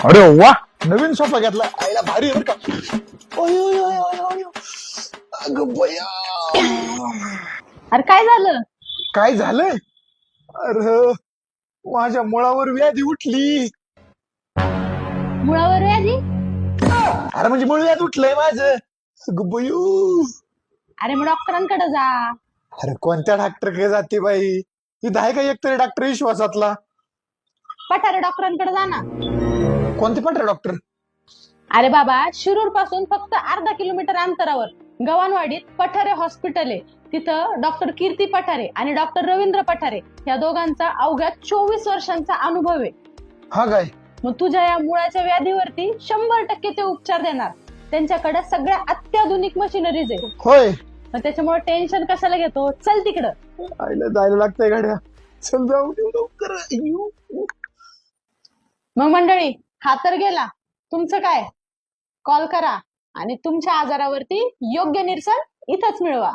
अरे वा, नवीन सोफा घेतला आईला, भारी आहे बरं का. ओय, ओय, ओय, ओय, ओय. अगं बया, अरे काय झालं? काय झालंय? अरे माझ्या मुळावर व्याधी उठली. मुळावर व्याधी? अरे म्हणजे मुळ व्याध उठलंय माझं. अगं बयू. अरे मग डॉक्टरांकडे जा. अरे कोणत्या डॉक्टरकडे जाते बाई? इथं आहे का एकतरी डॉक्टर विश्वासातला? पठारे डॉक्टरांकडे जा ना. कोणते पटरे डॉक्टर? अरे बाबा, शिरूर पासून फक्त अर्धा किलोमीटर अंतरावर गव्हाणवाडीत पठारे हॉस्पिटल आहे. तिथं डॉक्टर कीर्ती पठारे आणि डॉक्टर रवींद्र पठारे या दोघांचा अवघ्या 24 वर्षांचा अनुभव आहे. हा काय? मग तुझ्या या मुळाच्या व्याधीवरती 100% ते उपचार देणार. त्यांच्याकडे सगळ्या अत्याधुनिक मशिनरीज आहे. होय. मग त्याच्यामुळे टेन्शन कशाला घेतो, चल तिकडं. आईला जायला लागतंय गाड्या. चल जाऊ देऊ लवकर. मग मंडळी, हा तर गेला. तुमचं काय? कॉल करा आणि तुमच्या आजारावरती योग्य निरसन इथंच मिळवा.